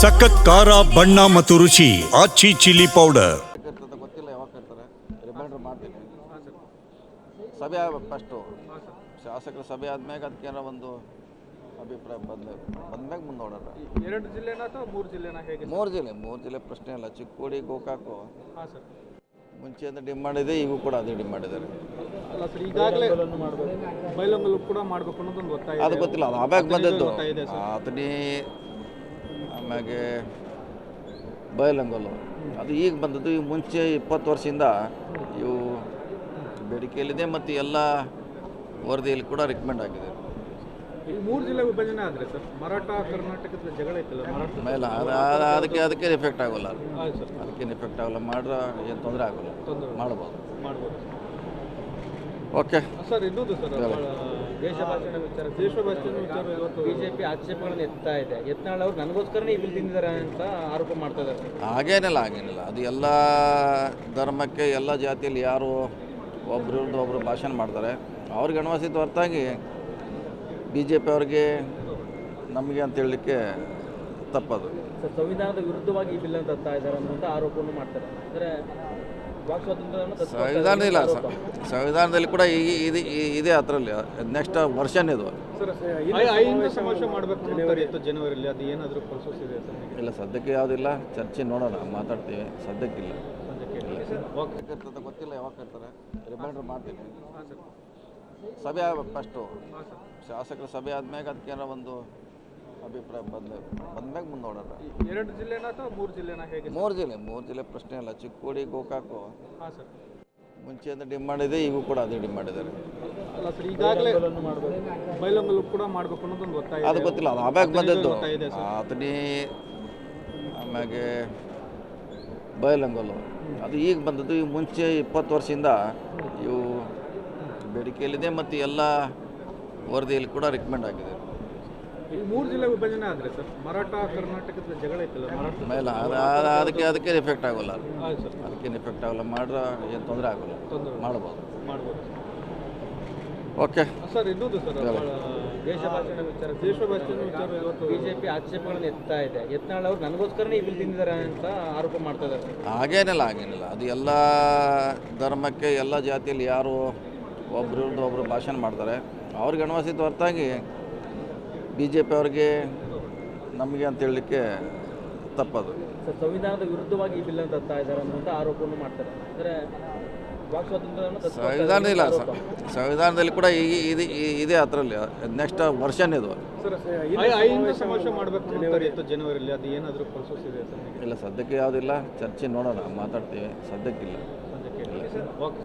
ಸಖತ್ ಖಾರ ಬಣ್ಣ ಮತ್ತು ರುಚಿ ಆಚಿ ಚಿಲ್ಲಿ ಪೌಡರ್. ಗೊತ್ತಿಲ್ಲ ಯಾವಾಗ ಕರ್ತಾರೆ, ರಿಮೈಂಡರ್ ಮಾಡ್ತೀನಿ. ಸಭೆ ಆಗಬೇಕು ಫಸ್ಟು, ಶಾಸಕರ ಸಭೆ ಆದ್ಮೇಲೆ ಅದಕ್ಕೇನೋ ಒಂದು ಅಭಿಪ್ರಾಯ ಬಂದ್ಮ್ಯಾಗ ಮುಂದೆ ನೋಡೋಣ. 2 ಜಿಲ್ಲೆನಾ ಅಥವಾ 3 ಜಿಲ್ಲೆನಾ ಹೇಗೆ? 3 ಜಿಲ್ಲೆ ಪ್ರಶ್ನೆ ಇಲ್ಲ. ಚಿಕ್ಕೋಡಿ, ಗೋಕಾಕು ಸರ್ ಮುಂಚೆಯಿಂದ ಡಿಮಾಂಡ್ ಇದೆ, ಈಗೂ ಕೂಡ ಅದೇ ಡಿಮಾಂಡ್ ಇದ್ದಾರೆ. ಅಲ್ಲ ಸರ್, ಈಗಾಗಲೇ ಬೈಲಂಗಲ್ ಕೂಡ ಮಾಡಬೇಕು ಅನ್ನೋದೊಂದು ಒತ್ತಾಯ ಅದು ಗೊತ್ತಿಲ್ಲ, ಅದು ಆಮ್ಯಾಗ ಬಂದದ್ದು ಆತನಿ, ಆಮ್ಯಾಗೆ ಬೈಲಂಗಲ್ಲು ಅದು ಈಗ ಬಂದದ್ದು. ಈಗ ಮುಂಚೆ 20 ವರ್ಷದಿಂದ ಇವು ಬೇಡಿಕೆಯಲ್ಲಿದೆ ಮತ್ತು ಎಲ್ಲ ವರದಿಯಲ್ಲಿ ಕೂಡ ರಿಕಮೆಂಡ್ ಆಗಿದೆ. ಈ 3 ಜಿಲ್ಲೆ ವಿಭಜನೆ ಆದರೆ ಸರ್, ಮರಾಠ ಕರ್ನಾಟಕದ ಜಗಳ ಐತಲ್ಲ, ಮರಾಠ ಮೇಲೆ ಅದಕ್ಕೆ ಎಫೆಕ್ಟ್ ಆಗೋಲ್ಲ. ಅದಕ್ಕೇನು ಎಫೆಕ್ಟ್ ಆಗೋಲ್ಲ, ಮಾಡ್ರೆ ಏನು ತೊಂದರೆ ಆಗೋಲ್ಲ, ಮಾಡ್ಬೋದು. ಓಕೆ ಸರ್, ಇನ್ನೊಂದು ಸರ್, ದೇಶ ಭಾಷಣ ವಿಚಾರ ಇವತ್ತು ಬಿಜೆಪಿ ಆಕ್ಷೇಪಗಳನ್ನು ಎತ್ತಾ ಇದೆ. ಯತ್ನಾಳ್ ಅವರು ನನಗೋಸ್ಕರನೇ ಈ ಬಿಲ್ ತಿಂದಿದ್ದಾರೆ ಅಂತ ಆರೋಪ ಮಾಡ್ತಾ ಇದ್ದಾರೆ. ಹಾಗೇನಿಲ್ಲ. ಅದು ಎಲ್ಲ ಧರ್ಮಕ್ಕೆ ಎಲ್ಲ ಜಾತಿಯಲ್ಲಿ ಯಾರು ಒಬ್ಬರು ಭಾಷಣ ಮಾಡ್ತಾರೆ, ಅವ್ರಿಗೆ ಅನ್ವಯಿಸಿದ ಹೊರತಾಗಿ ಬಿ ಜೆ ಪಿ ಅವ್ರಿಗೆ ನಮಗೆ ಅಂತ ಹೇಳಲಿಕ್ಕೆ ತಪ್ಪದು. ಸರ್, ಸಂವಿಧಾನದ ವಿರುದ್ಧವಾಗಿ ಈ ಬಿಲ್ ಅಂತ ತರ್ತಾ ಇದ್ದಾರೆ ಅನ್ನೋಂಥ ಆರೋಪವನ್ನು ಮಾಡ್ತಾರೆ. ಅಂದರೆ ವಾಕ್ ಸಂವಿಧಾನ ಇಲ್ಲ, ಸಂವಿಧಾನದಲ್ಲಿ ಕೂಡ ಇದೆ. ಅದರಲ್ಲಿ ನೆಕ್ಸ್ಟ್ ವರ್ಷನ್ ಇದು ಸಮಾವೇಶ ಮಾಡಬೇಕು ಜನವರಿಯಲ್ಲಿ, ಅದು ಏನಾದರೂ ಪ್ರೋಸೆಸ್ ಇದೆ ಸರ್? ಇಲ್ಲ, ಸದ್ಯಕ್ಕೆ ಯಾವುದಿಲ್ಲ. ಚರ್ಚೆ ನೋಡೋಣ, ಮಾತಾಡ್ತೀವಿ. ಸದ್ಯಕ್ಕಿಲ್ಲ. ಗೊತ್ತಿಲ್ಲ ಯಾವಾಗ ಕರ್ತಾರೆ, ರಿಮೈಂಡರ್ ಮಾಡ್ತೀನಿ. ಸಭೆ ಆಗಬೇಕು ಫಸ್ಟು, ಶಾಸಕರ ಸಭೆ ಆದ್ಮೇಲೆ ಅದಕ್ಕೇನೋ ಒಂದು ಅಭಿಪ್ರಾಯ ಬಂದ್ಮ್ಯಾಗ ಮುಂದೆ ನೋಡೋಣ. 2 ಜಿಲ್ಲೆನಾ ಅಥವಾ 3 ಜಿಲ್ಲೆನಾ ಹೇಗೆ? 3 ಜಿಲ್ಲೆ ಪ್ರಶ್ನೆ ಇಲ್ಲ. ಚಿಕ್ಕೋಡಿ, ಗೋಕಾಕು ಮುಂಚೆಯಿಂದ ಡಿಮಾಂಡ್ ಇದೆ, ಈಗೂ ಕೂಡ ಅದೇ ಡಿಮಾಂಡ್ ಇದ್ದಾರೆ. ಅಲ್ಲ ಸರ್, ಈಗಾಗಲೇ ಬೈಲಂಗಲ್ ಕೂಡ ಮಾಡಬೇಕು ಅನ್ನೋದೊಂದು ಒತ್ತಾಯ ಅದು ಗೊತ್ತಿಲ್ಲ, ಅದು ಆಮ್ಯಾಗ ಬಂದದ್ದು ಆತನಿ, ಆಮ್ಯಾಗೆ ಬೈಲಂಗಲ್ಲು ಅದು ಈಗ ಬಂದದ್ದು. ಈಗ ಮುಂಚೆ 20 ವರ್ಷದಿಂದ ಇವು ಬೇಡಿಕೆಯಲ್ಲಿದೆ ಮತ್ತು ಎಲ್ಲ ವರದಿಯಲ್ಲಿ ಕೂಡ ರಿಕಮೆಂಡ್ ಆಗಿದೆ. ಈ 3 ಜಿಲ್ಲೆ ವಿಭಜನೆ ಆದರೆ ಸರ್, ಮರಾಠ ಕರ್ನಾಟಕದ ಜಗಳ ಐತಲ್ಲ, ಮರಾಠ ಮೇಲೆ ಅದಕ್ಕೆ ಎಫೆಕ್ಟ್ ಆಗೋಲ್ಲ. ಅದಕ್ಕೇನು ಎಫೆಕ್ಟ್ ಆಗೋಲ್ಲ, ಮಾಡ್ರೆ ಏನು ತೊಂದರೆ ಆಗೋಲ್ಲ, ಮಾಡ್ಬೋದು. ಓಕೆ ಸರ್, ಇನ್ನೊಂದು ಸರ್, ದೇಶ ಭಾಷಣ ವಿಚಾರ ಇವತ್ತು ಬಿಜೆಪಿ ಆಕ್ಷೇಪಗಳನ್ನು ಎತ್ತಾ ಇದೆ. ಯತ್ನಾಳ್ ಅವರು ನನಗೋಸ್ಕರನೇ ಈ ಬಿಲ್ ತಿಂದಿದ್ದಾರೆ ಅಂತ ಆರೋಪ ಮಾಡ್ತಾ ಇದ್ದಾರೆ. ಹಾಗೇನಿಲ್ಲ. ಅದು ಎಲ್ಲ ಧರ್ಮಕ್ಕೆ ಎಲ್ಲ ಜಾತಿಯಲ್ಲಿ ಯಾರು ಒಬ್ಬರು ಭಾಷಣ ಮಾಡ್ತಾರೆ, ಅವ್ರಿಗೆ ಅನ್ವಯಿಸಿದ ಹೊರತಾಗಿ ಬಿ ಜೆ ಪಿ ಅವ್ರಿಗೆ ನಮಗೆ ಅಂತ ಹೇಳಲಿಕ್ಕೆ ತಪ್ಪದು. ಸರ್, ಸಂವಿಧಾನದ ವಿರುದ್ಧವಾಗಿ ಈ ಬಿಲ್ ಅಂತ ತರ್ತಾ ಇದ್ದಾರೆ ಅನ್ನೋಂಥ ಆರೋಪವನ್ನು ಮಾಡ್ತಾರೆ. ಅಂದರೆ ವಾಕ್ ಸಂವಿಧಾನ ಇಲ್ಲ, ಸಂವಿಧಾನದಲ್ಲಿ ಕೂಡ ಇದೆ. ಅದರಲ್ಲಿ ನೆಕ್ಸ್ಟ್ ವರ್ಷನ್ ಇದು. ಸರ್, ಸಮಾವೇಶ ಮಾಡಬೇಕು ಜನವರಿಯಲ್ಲಿ, ಅದು ಏನಾದರೂ ಪ್ರೋಸೆಸ್ ಇದೆ ಸರ್? ಇಲ್ಲ, ಸದ್ಯಕ್ಕೆ ಯಾವುದಿಲ್ಲ. ಚರ್ಚೆ ನೋಡೋಣ, ಮಾತಾಡ್ತೀವಿ. ಸದ್ಯಕ್ಕಿಲ್ಲ. ಓಕೆ.